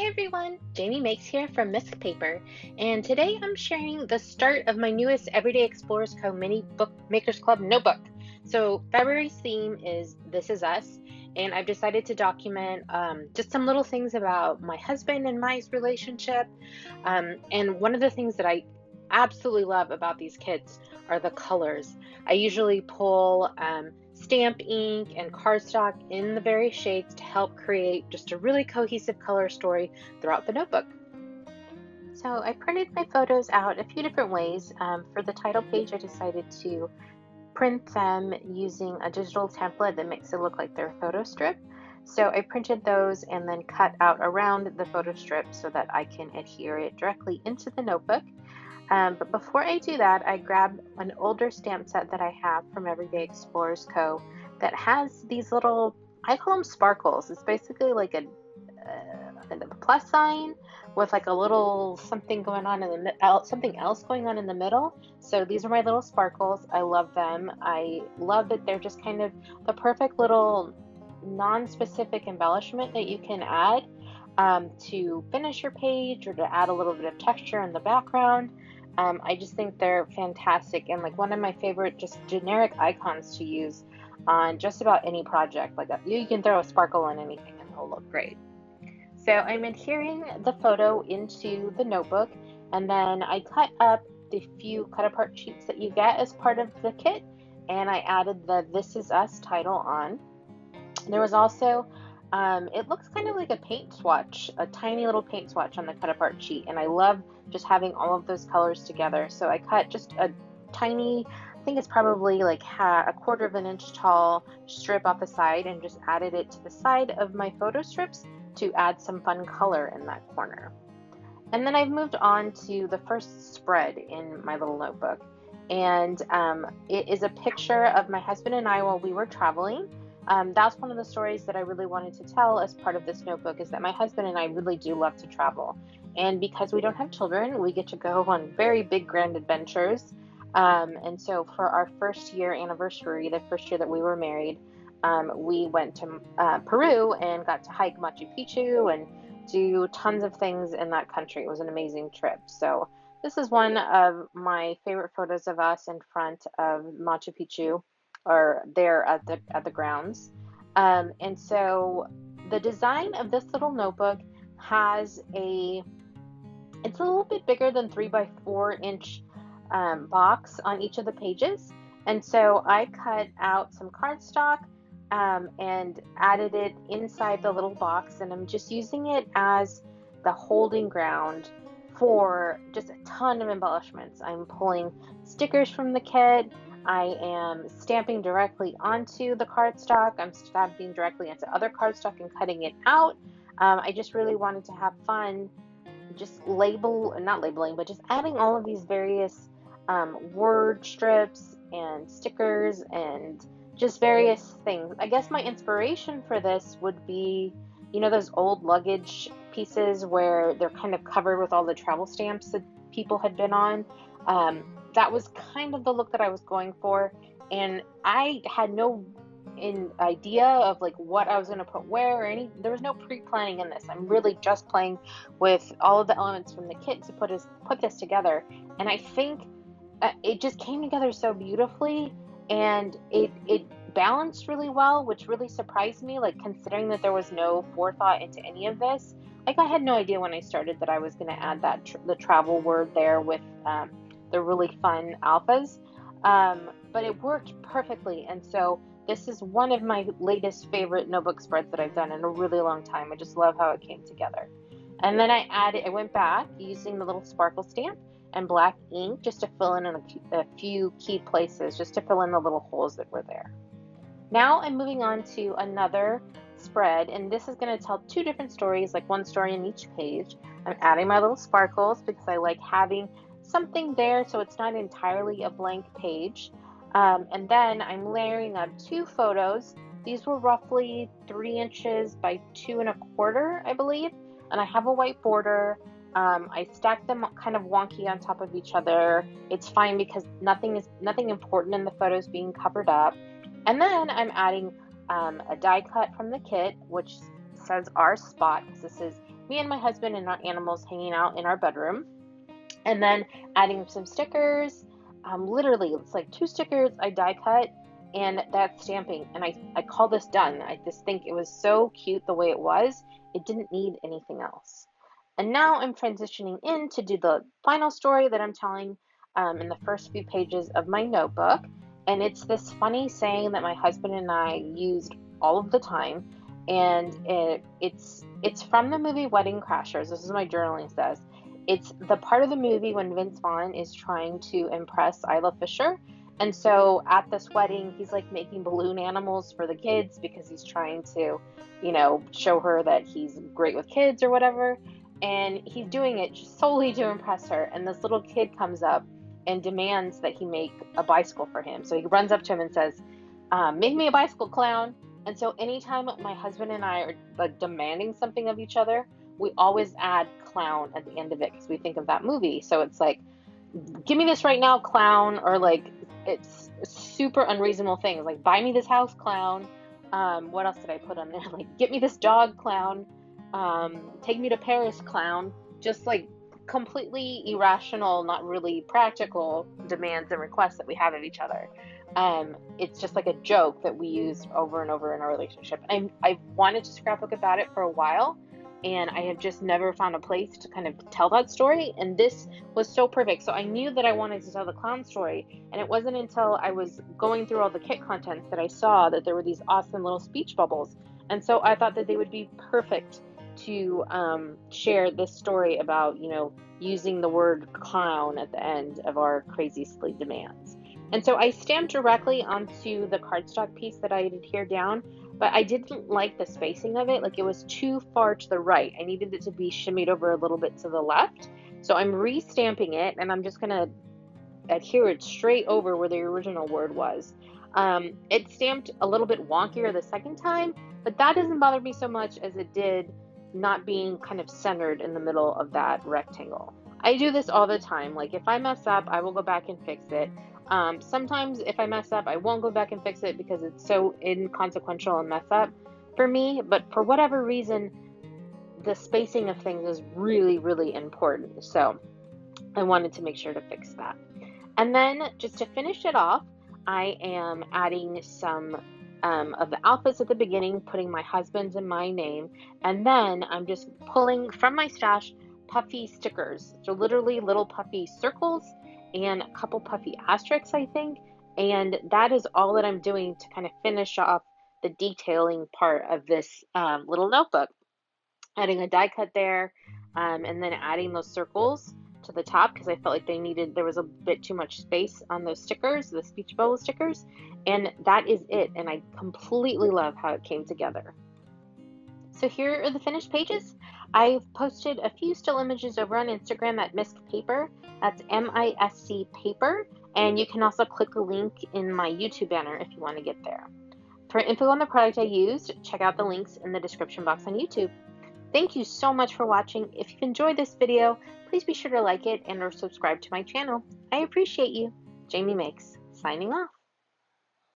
Hi everyone, Jamie Makes here from Misc Paper, and today I'm sharing the start of my newest Everyday Explorers Co. Mini Book Makers Club notebook. So February's theme is This Is Us, and I've decided to document just some little things about my husband and my relationship. And one of the things that I absolutely love about these kits are the colors. I usually pull stamp ink and cardstock in the various shades to help create just a really cohesive color story throughout the notebook. So I printed my photos out a few different ways. For the title page, I decided to print them using a digital template that makes it look like they're a photo strip. So I printed those and then cut out around the photo strip so that I can adhere it directly into the notebook. But before I do that, I grab an older stamp set that I have from Everyday Explorers Co. that has these little, I call them sparkles. It's basically like a plus sign with like a little something going on in the something else going on in the middle. So these are my little sparkles. I love them. I love that they're just kind of the perfect little non-specific embellishment that you can add to finish your page or to add a little bit of texture in the background. I just think they're fantastic and like one of my favorite just generic icons to use on just about any project. Like you can throw a sparkle on anything and it'll look great. So I'm adhering the photo into the notebook, and then I cut up the few cut apart sheets that you get as part of the kit, and I added the This Is Us title on. There was also, it looks kind of like a paint swatch, a tiny little paint swatch on the cut apart sheet, and I love just having all of those colors together. So I cut just a tiny, I think it's probably like a quarter of an inch tall strip off the side and just added it to the side of my photo strips to add some fun color in that corner. And then I've moved on to the first spread in my little notebook. And it is a picture of my husband and I while we were traveling. That's one of the stories that I really wanted to tell as part of this notebook is that my husband and I really do love to travel. And because we don't have children, we get to go on very big, grand adventures. And so for our first year anniversary, the first year that we were married, we went to Peru and got to hike Machu Picchu and do tons of things in that country. It was an amazing trip. So this is one of my favorite photos of us in front of Machu Picchu, or there at the grounds. And so the design of this little notebook has it's a little bit bigger than 3 by 4 inch box on each of the pages. And so I cut out some cardstock and added it inside the little box, and I'm just using it as the holding ground for just a ton of embellishments. I'm pulling stickers from the kit. I am stamping directly onto the cardstock. I'm stamping directly onto other cardstock and cutting it out. I just really wanted to have fun, just not labeling, but just adding all of these various word strips and stickers and just various things. I guess my inspiration for this would be, those old luggage pieces where they're kind of covered with all the travel stamps that people had been on. That was kind of the look that I was going for, and I had no idea of like what I was going to put where or there was no pre-planning in this. I'm really just playing with all of the elements from the kit to put this together, and I think it just came together so beautifully. And it balanced really well, which really surprised me, like considering that there was no forethought into any of this. Like I had no idea when I started that I was going to add the travel word there with the really fun alphas, but it worked perfectly. And so this is one of my latest favorite notebook spreads that I've done in a really long time. I just love how it came together. And then I went back using the little sparkle stamp and black ink just to fill in a few key places, just to fill in the little holes that were there. Now I'm moving on to another spread, and this is going to tell two different stories, like one story in each page. I'm adding my little sparkles because I like having something there so it's not entirely a blank page. And then I'm layering up two photos. These were roughly 3 inches by 2.25, I believe, and I have a white border. I stacked them kind of wonky on top of each other. It's fine because nothing important in the photos being covered up. And then I'm adding a die cut from the kit, which says Our Spot, because this is me and my husband and our animals hanging out in our bedroom, and then adding some stickers. Literally, it's like 2 stickers I die cut, and that's stamping. And I call this done. I just think it was so cute the way it was. It didn't need anything else. And now I'm transitioning in to do the final story that I'm telling in the first few pages of my notebook. And it's this funny saying that my husband and I used all of the time. And it's from the movie Wedding Crashers. This is my journaling says. It's the part of the movie when Vince Vaughn is trying to impress Isla Fisher. And so at this wedding, he's like making balloon animals for the kids because he's trying to, show her that he's great with kids or whatever. And he's doing it just solely to impress her. And this little kid comes up and demands that he make a bicycle for him. So he runs up to him and says, make me a bicycle, clown. And so anytime my husband and I are like demanding something of each other, we always add clown at the end of it because we think of that movie. So it's like, give me this right now, clown, or like it's super unreasonable things like buy me this house, clown. What else did I put on there? Like get me this dog, clown. Take me to Paris, clown. Just like completely irrational, not really practical demands and requests that we have of each other. It's just like a joke that we use over and over in our relationship. I wanted to scrapbook about it for a while, and I have just never found a place to kind of tell that story, and this was so perfect. So I knew that I wanted to tell the clown story, and it wasn't until I was going through all the kit contents that I saw that there were these awesome little speech bubbles, and so I thought that they would be perfect to share this story about, using the word clown at the end of our crazy silly demands. And so I stamped directly onto the cardstock piece that I had adhered down, but I didn't like the spacing of it. Like it was too far to the right. I needed it to be shimmied over a little bit to the left. So I'm re-stamping it, and I'm just going to adhere it straight over where the original word was. It stamped a little bit wonkier the second time, but that doesn't bother me so much as it did not being kind of centered in the middle of that rectangle. I do this all the time. Like if I mess up, I will go back and fix it. Sometimes if I mess up, I won't go back and fix it because it's so inconsequential a mess up for me. But for whatever reason, the spacing of things is really, really important. So I wanted to make sure to fix that. And then just to finish it off, I am adding some of the alphas at the beginning, putting my husband's and my name. And then I'm just pulling from my stash puffy stickers. So literally little puffy circles and a couple puffy asterisks, I think. And that is all that I'm doing to kind of finish off the detailing part of this little notebook. Adding a die cut there, and then adding those circles to the top because I felt like there was a bit too much space on those stickers, the speech bubble stickers, and that is it. And I completely love how it came together. So here are the finished pages. I've posted a few still images over on Instagram at Misc Paper. That's MISC Paper. And you can also click the link in my YouTube banner if you want to get there. For info on the product I used, check out the links in the description box on YouTube. Thank you so much for watching. If you've enjoyed this video, please be sure to like it and or subscribe to my channel. I appreciate you. Jamie Makes, signing off.